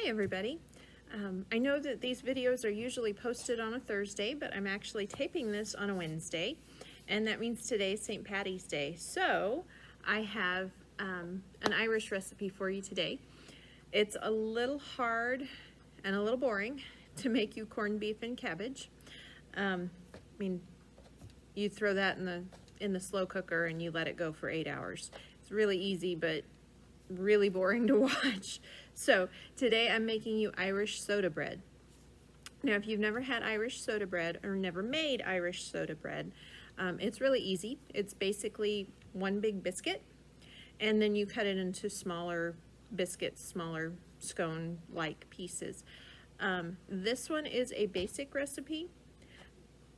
Hi everybody. I know that these videos are usually posted on a Thursday, but I'm actually taping this on a Wednesday, and that means today is St. Patty's Day. So I have an Irish recipe for you today. It's a little hard and a little boring to make you corned beef and cabbage. I mean, you throw that in the slow cooker and you let it go for 8 hours. It's really easy, but really boring to watch. So today I'm making you Irish soda bread. Now if you've never had Irish soda bread or never made Irish soda bread, it's really easy. It's basically one big biscuit, and then you cut it into smaller biscuits, smaller scone-like pieces. This one is a basic recipe,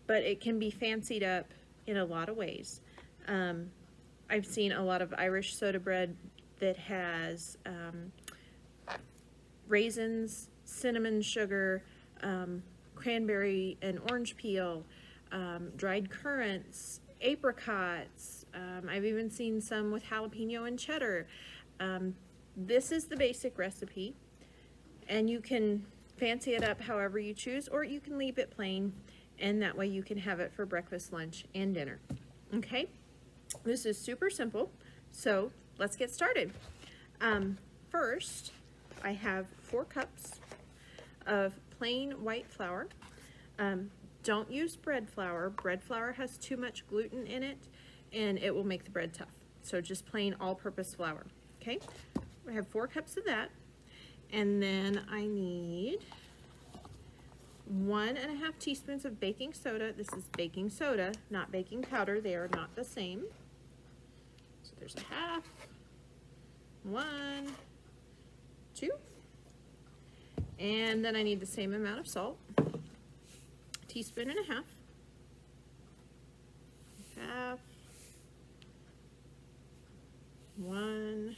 but it can be fancied up in a lot of ways. I've seen a lot of Irish soda bread that has raisins, cinnamon sugar, cranberry and orange peel, dried currants, apricots. I've even seen some with jalapeno and cheddar. This is the basic recipe, and you can fancy it up however you choose, or you can leave it plain, and that way you can have it for breakfast, lunch, and dinner. Okay? This is super simple, so let's get started. First, I have 4 cups of plain white flour. Don't use bread flour. Bread flour has too much gluten in it, and it will make the bread tough. So just plain all-purpose flour, okay? I have 4 cups of that, and then I need 1½ teaspoons of baking soda. This is baking soda, not baking powder. They are not the same. So there's a half, 1, 2, and then I need the same amount of salt, teaspoon and a half, 1,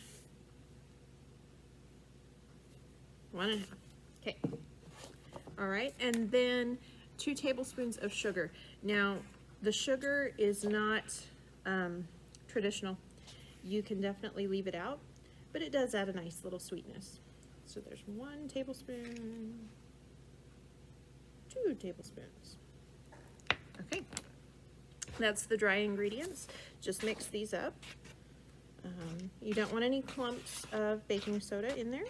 1½. Okay. All right, and then 2 tablespoons of sugar. Now, the sugar is not traditional. You can definitely leave it out, but it does add a nice little sweetness. So there's 1 tablespoon, 2 tablespoons. Okay, that's the dry ingredients. Just mix these up. You don't want any clumps of baking soda in there,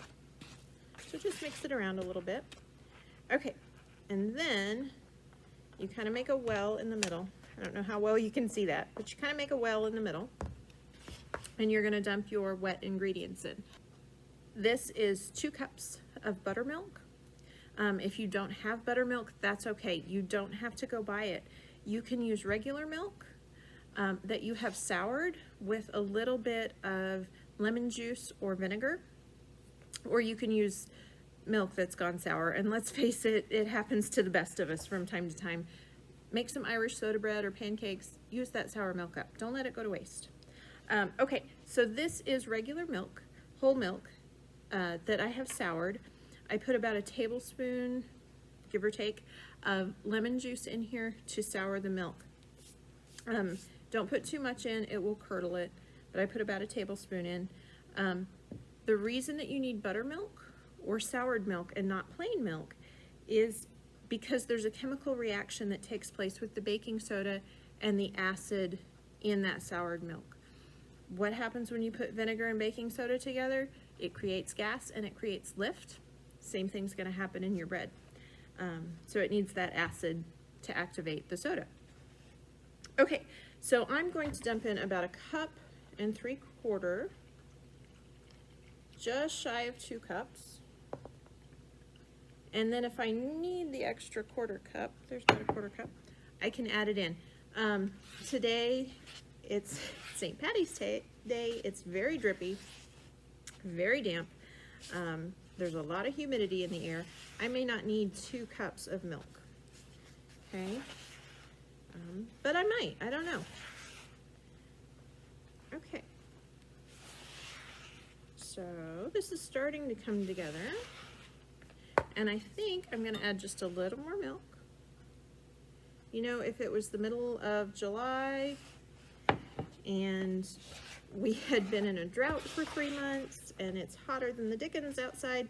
so just mix it around a little bit. Okay, and then you kind of make a well in the middle. I don't know how well you can see that, but you kind of make a well in the middle, and you're going to dump your wet ingredients in. This is 2 cups of buttermilk. If you don't have buttermilk, that's okay. You don't have to go buy it. You can use regular milk that you have soured with a little bit of lemon juice or vinegar, or you can use milk that's gone sour. And let's face it, it happens to the best of us from time to time. Make some Irish soda bread or pancakes, use that sour milk up. Don't let it go to waste. Okay, so this is regular milk, whole milk, that I have soured. I put about a tablespoon, give or take, of lemon juice in here to sour the milk. Don't put too much in, it will curdle it, but I put about a tablespoon in. The reason that you need buttermilk or soured milk and not plain milk is because there's a chemical reaction that takes place with the baking soda and the acid in that soured milk. What happens when you put vinegar and baking soda together? It creates gas and it creates lift. Same thing's going to happen in your bread. So it needs that acid to activate the soda. Okay, so I'm going to dump in about 1 3/4 cups, just shy of 2 cups. And then if I need the extra 1/4 cup, there's about a 1/4 cup, I can add it in. Today, it's St. Patty's Day. It's very drippy, very damp. There's a lot of humidity in the air. I may not need 2 cups of milk, okay? But I might, I don't know. Okay. So this is starting to come together. And I think I'm going to add just a little more milk. You know, if it was the middle of July and we had been in a drought for 3 months and it's hotter than the dickens outside,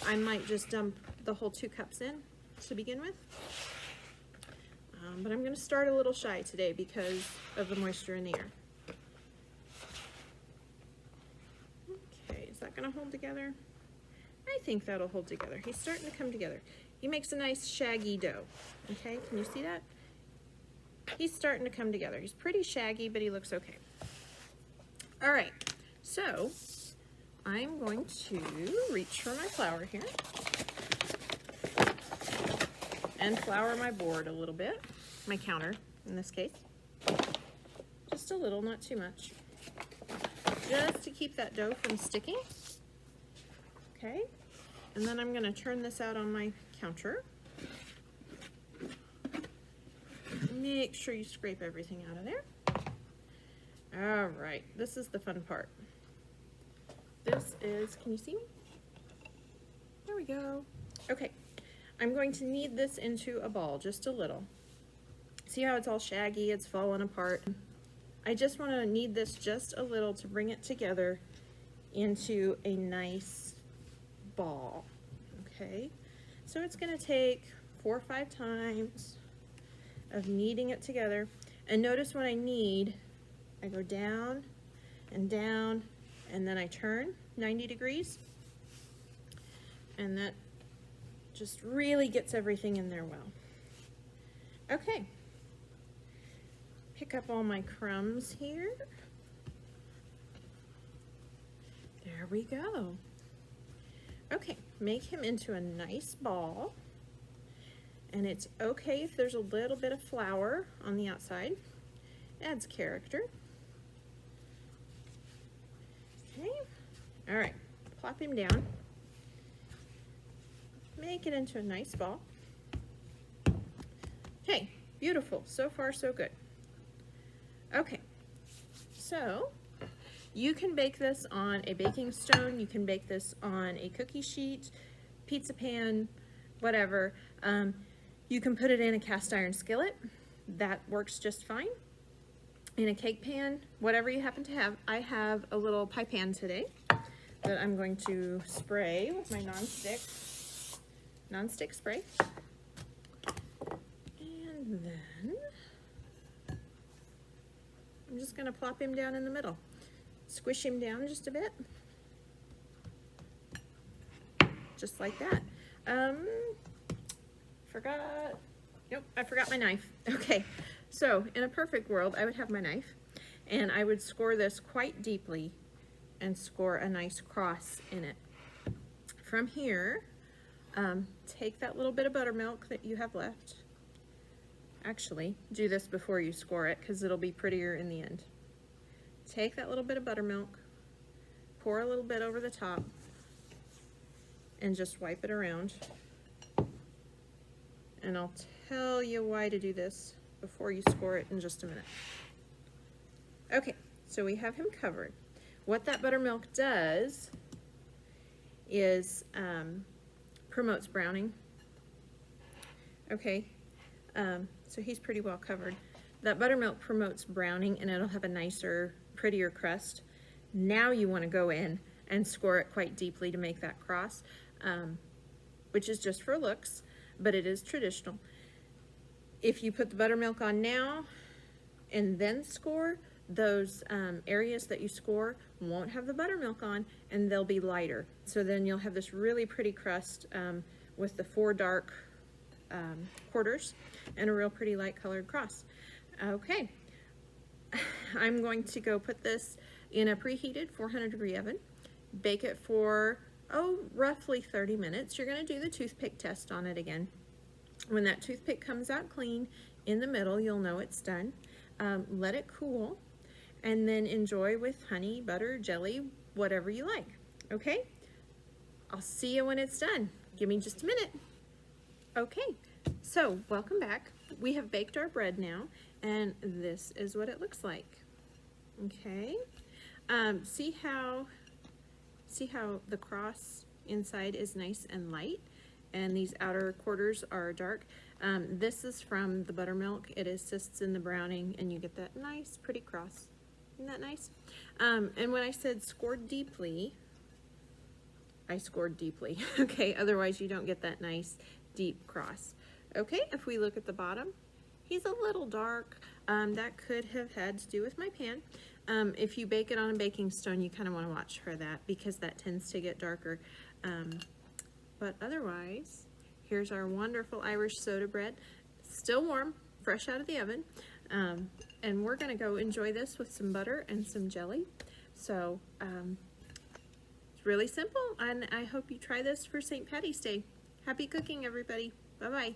I might just dump the whole 2 cups in to begin with. But I'm going to start a little shy today because of the moisture in the air. Okay, is that going to hold together? I think that'll hold together. He's starting to come together. He makes a nice shaggy dough. Okay, can you see that? He's starting to come together. He's pretty shaggy, but he looks okay. All right, so I'm going to reach for my flour here and flour my board a little bit, my counter in this case. Just a little, not too much. Just to keep that dough from sticking. Okay, and then I'm gonna turn this out on my counter. Make sure you scrape everything out of there. All right, this is the fun part. This is, can you see me? There we go. Okay, I'm going to knead this into a ball, just a little. See how it's all shaggy, it's falling apart. I just want to knead this just a little to bring it together into a nice ball. Okay, so it's going to take 4 or 5 times of kneading it together. And notice when I knead, I go down, and then I turn 90 degrees. And that just really gets everything in there well. Okay. Pick up all my crumbs here. There we go. Okay, make him into a nice ball. And it's okay if there's a little bit of flour on the outside. Adds character. Okay, all right, plop him down. Make it into a nice ball. Okay, beautiful, so far so good. Okay, so you can bake this on a baking stone, you can bake this on a cookie sheet, pizza pan, whatever. You can put it in a cast iron skillet, that works just fine. In a cake pan, whatever you happen to have. I have a little pie pan today that I'm going to spray with my non-stick spray. And then I'm just going to plop him down in the middle. Squish him down just a bit. Just like that. Nope, I forgot my knife. Okay, so in a perfect world, I would have my knife and I would score this quite deeply and score a nice cross in it. From here, take that little bit of buttermilk that you have left. Actually, do this before you score it because it'll be prettier in the end. Take that little bit of buttermilk, pour a little bit over the top, and just wipe it around. And I'll tell you why to do this before you score it in just a minute. Okay, so we have him covered. What that buttermilk does is promotes browning. Okay, so he's pretty well covered. That buttermilk promotes browning and it'll have a nicer, prettier crust. Now you want to go in and score it quite deeply to make that cross, which is just for looks, but it is traditional. If you put the buttermilk on now and then score, those areas that you score won't have the buttermilk on and they'll be lighter. So then you'll have this really pretty crust with the 4 dark quarters and a real pretty light colored cross. Okay, I'm going to go put this in a preheated 400-degree oven, bake it for roughly 30 minutes. You're going to do the toothpick test on it again. When that toothpick comes out clean in the middle, you'll know it's done. Let it cool and then enjoy with honey, butter, jelly, whatever you like. Okay, I'll see you when it's done. Give me just a minute. Okay, so welcome back. We have baked our bread now and this is what it looks like. Okay, see how the cross inside is nice and light and these outer quarters are dark. This is from the buttermilk. It assists in the browning and you get that nice pretty cross. Isn't that nice? And when I said scored deeply, I scored deeply. Okay, otherwise you don't get that nice deep cross. Okay, if we look at the bottom, he's a little dark. That could have had to do with my pan. If you bake it on a baking stone, you kind of want to watch for that because that tends to get darker. But otherwise, here's our wonderful Irish soda bread. Still warm, fresh out of the oven. And we're going to go enjoy this with some butter and some jelly. So it's really simple, and I hope you try this for St. Patty's Day. Happy cooking, everybody. Bye-bye.